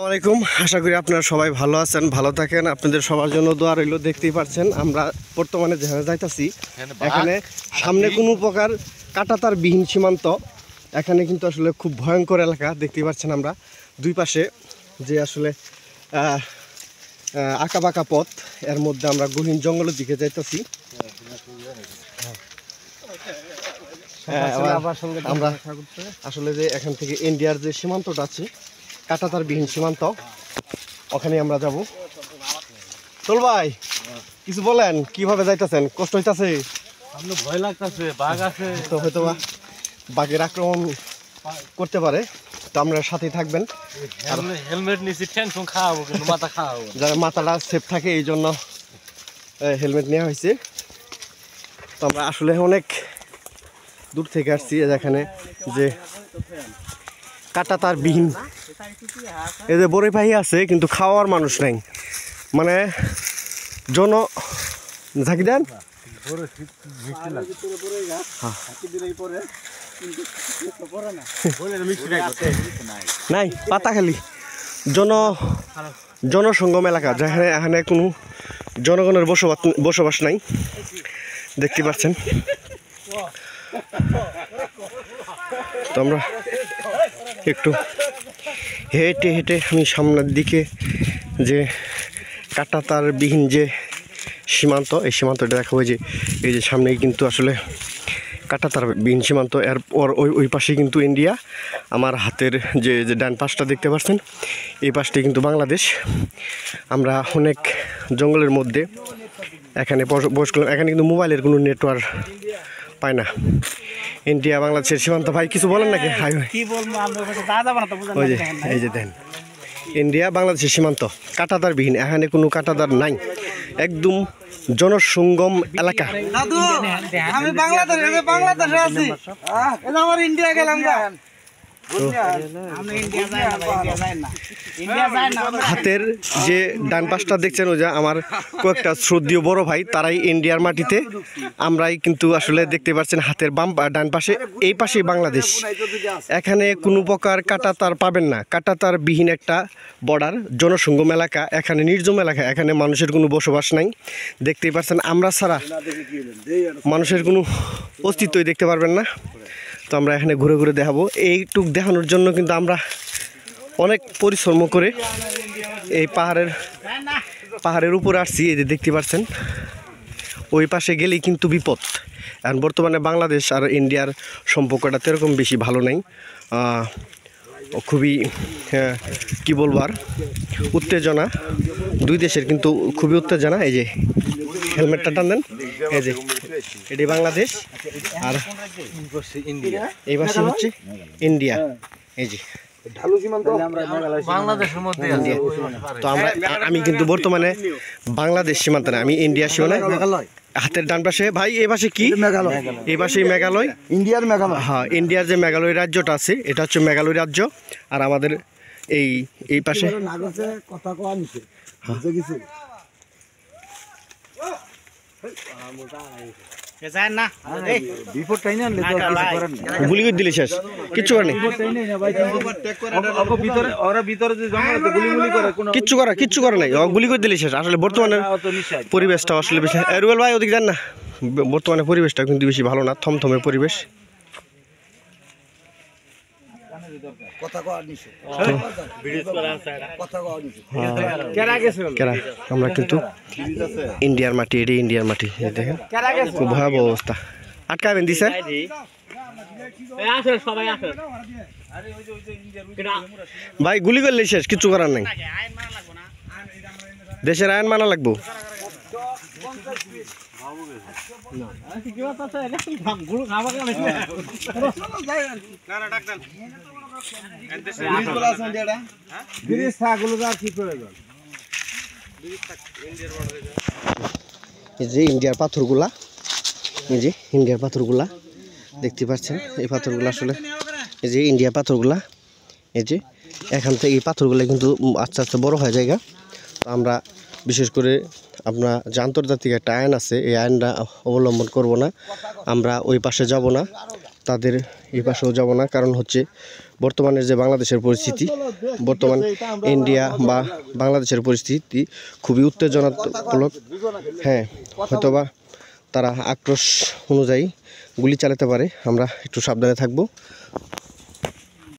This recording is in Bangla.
আসসালামাইকুম, আশা করি আপনারা সবাই ভালো আছেন, ভালো থাকেন। আপনাদের সবার জন্য দোয়া রইল। দেখতেই পাচ্ছেন আমরা বর্তমানে যেখানে যাইতাছি এখানে সামনে কোনো প্রকার কাঁটাতার বিহীন সীমান্ত। এখানে কিন্তু আসলে খুব ভয়ঙ্কর এলাকা। দেখতেই পাচ্ছেন আমরা দুই পাশে যে আসলে আঁকা বাঁকা পথ, এর মধ্যে আমরা গহীন জঙ্গলের দিকে যাইতাছি। আমরা আসলে যে এখান থেকে ইন্ডিয়ার যে সীমান্তটা আছে, কাঁটাতার বিহীন সীমান্ত, ওখানে আমরা যাব। চল ভাই, কিছু বলেন, কিভাবে যাইতেছেন? কষ্ট হইতাছে? ভয় লাগতেছে, বাঘ আছে তো হয়তো বাঘের আক্রমণ করতে পারে, তো আমরা সাথেই থাকবেন। হেলমেট নিছি, টেনশন খাওয়াবো কিন্তু মাথা খাওয়াবো, যারা মাথাটা সেফ থাকে এই জন্য হেলমেট নেওয়া হয়েছে। তো আমরা আসলে অনেক দূর থেকে আসছি। এখানে যে কাঁটাতার বিহীন এই যে বড়ই পাহি আছে, কিন্তু খাওয়ার মানুষ নাই। মানে ঝাঁকি দেন নাই, পাতা খালি জনসঙ্গম এলাকা, যেখানে এখানে কোনো জনগণের বসবাস নাই। দেখতে পাচ্ছেন। তো আমরা একটু হেঁটে হেঁটে আমি সামনের দিকে যে কাঁটাতার বিহীন যে সীমান্ত, এই সীমান্তটা দেখাবো। যে এই যে সামনেই কিন্তু আসলে কাঁটাতার বিহীন সীমান্ত, এর ওই পাশে কিন্তু ইন্ডিয়া। আমার হাতের যে ডান পাশটা দেখতে পাচ্ছেন, এই পাশটি কিন্তু বাংলাদেশ। আমরা অনেক জঙ্গলের মধ্যে এখানে বসে করলাম। এখানে কিন্তু মোবাইলের কোনো নেটওয়ার্ক পায় না। ইন্ডিয়া বাংলাদেশের সীমান্ত। ভাই কিছু বলেন নাকি? ওই যে এই যে দেন, ইন্ডিয়া বাংলাদেশের সীমান্ত কাঁটাতার বিহীন, এখানে কোনো কাঁটাতার নাই, একদম জনসঙ্গম এলাকা। আমি বাংলাদেশে আছি, আমার ইন্ডিয়া গেলাম। হাতের যে ডান পাশটা দেখছেন, ওই যে আমার কয়েকটা শ্রদ্ধেয় বড় ভাই, তারাই ইন্ডিয়ার মাটিতে। আমরাই কিন্তু আসলে দেখতে পাচ্ছেন হাতের ডান পাশে, এই পাশেই বাংলাদেশ। এখানে কোনো প্রকার কাঁটাতার পাবেন না। কাঁটাতার বিহীন একটা বর্ডার, জনসঙ্গম এলাকা, এখানে নির্জম এলাকা, এখানে মানুষের কোনো বসবাস নাই। দেখতেই পাচ্ছেন, আমরা ছাড়া মানুষের কোনো অস্তিত্বই দেখতে পারবেন না। তো আমরা এখানে ঘুরে ঘুরে দেখাবো। এইটুক দেখানোর জন্য কিন্তু আমরা অনেক পরিশ্রম করে এই পাহাড়ের উপরে আসছি। এই যে দেখতে পাচ্ছেন, ওই পাশে গেলেই কিন্তু বিপদ। এখন বর্তমানে বাংলাদেশ আর ইন্ডিয়ার সম্পর্কটা সেরকম বেশি ভালো নাই, খুবই কী বলবো আর, উত্তেজনা। দুই দেশের কিন্তু খুবই উত্তেজনা। এই যে হেলমেটটা টান দেন, এই যে এটি বাংলাদেশ আর এই পাশে হচ্ছে ইন্ডিয়া। এই যে বাংলাদেশের মধ্যে তো আমি কিন্তু বর্তমানে বাংলাদেশ সীমান্ত না, আমি ইন্ডিয়া সীমানায়। হাতের ডান পাশে ভাই, এই পাশে কি? এই পাশে মেঘালয়, ইন্ডিয়ার মেঘালয়। হ্যাঁ, ইন্ডিয়ার যে মেঘালয় রাজ্যটা আছে, এটা হচ্ছে মেঘালয় রাজ্য। আর আমাদের এই পাশে গুলি করে দিলে শেষ, কিচ্ছু করেনি, কিচ্ছু করে নাই, গুলি করে দিলে শেষ। আসলে বর্তমানে পরিবেশটা আসলে বেশি, রুবেল ভাই ওদিকে যান না, বর্তমানে পরিবেশটা কিন্তু বেশি ভালো না, থমথমে পরিবেশ। আমরা কিন্তু ইন্ডিয়ার মাটি, এটি ইন্ডিয়ার মাটি। দেখেন খুব ভয়াবহ অবস্থা। আটকাবেন দিছে ভাই, গুলি করলে শেষ, কিচ্ছু করার নাই। দেশের আইন মানা লাগবো। এই যে ইন্ডিয়ার পাথরগুলা, এই যে ইন্ডিয়ার পাথরগুলা দেখতে পাচ্ছেন। এই পাথরগুলো আসলে এই যে ইন্ডিয়ার পাথরগুলা, এই যে এখান থেকে এই পাথরগুলো কিন্তু আস্তে আস্তে বড় হয়ে যায়। তো আমরা বিশেষ করে আপনার যে আন্তর্জাতিক একটা আইন আছে, এই আইনটা অবলম্বন করব না, আমরা ওই পাশে যাব না। তাদের এই পাশেও যাব না, কারণ হচ্ছে বর্তমানের যে বাংলাদেশের পরিস্থিতি, বর্তমান ইন্ডিয়া বা বাংলাদেশের পরিস্থিতি খুবই উত্তেজনামূলক। হ্যাঁ, হয়তোবা তারা আক্রোশ অনুযায়ী গুলি চালাতে পারে, আমরা একটু সাবধানে থাকবো।